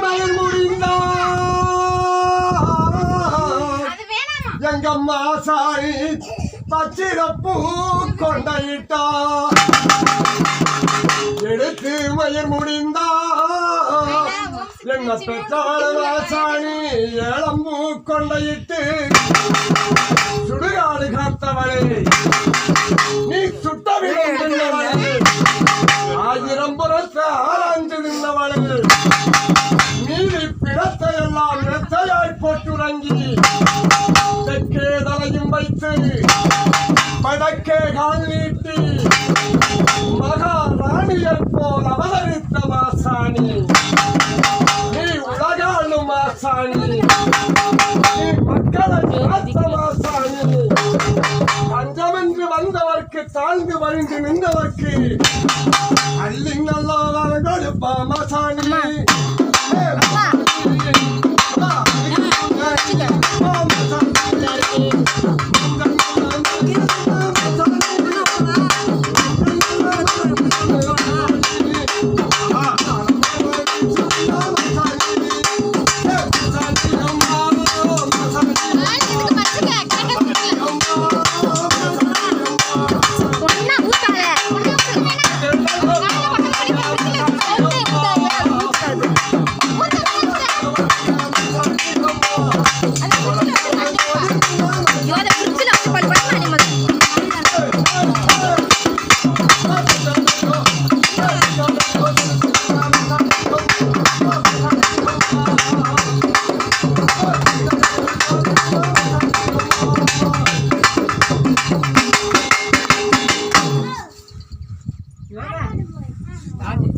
மயில் முடிந்தா எங்கம்மா சாரி பச்சிரப்பூ கொண்டையிட்டா எடுத்து மயில் முடிந்தா என்ன பெற்றாளி ஏழம்பூ கொண்டையிட்டு சுடுகாடு காத்தவளே நீ சுட்டவிடும் தின்னவளே ஆயிரம் புறத்தை ஆராய்ந்து நின்றவளே மீறி பிணத்தை எல்லாம் நெத்தையாய் போட்டுறங்கி தெற்கே தலையும் வைத்து வடக்கே கால் நீட்டி மகாராணியை போல் அவதரித்த மாசாணி நீ உலகாளும் மாசாணி நீ மக்களை காத்த மாசாணி பஞ்சமென்று வந்தவர்க்கு தாழ்ந்து வழிந்து நின்றவர்க்கு அள்ளிங்கெல்லாம் கொடுப்பா மாசாணி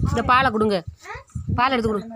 இந்த பாலை கொடுங்க, பால் எடுத்து கொடுங்க.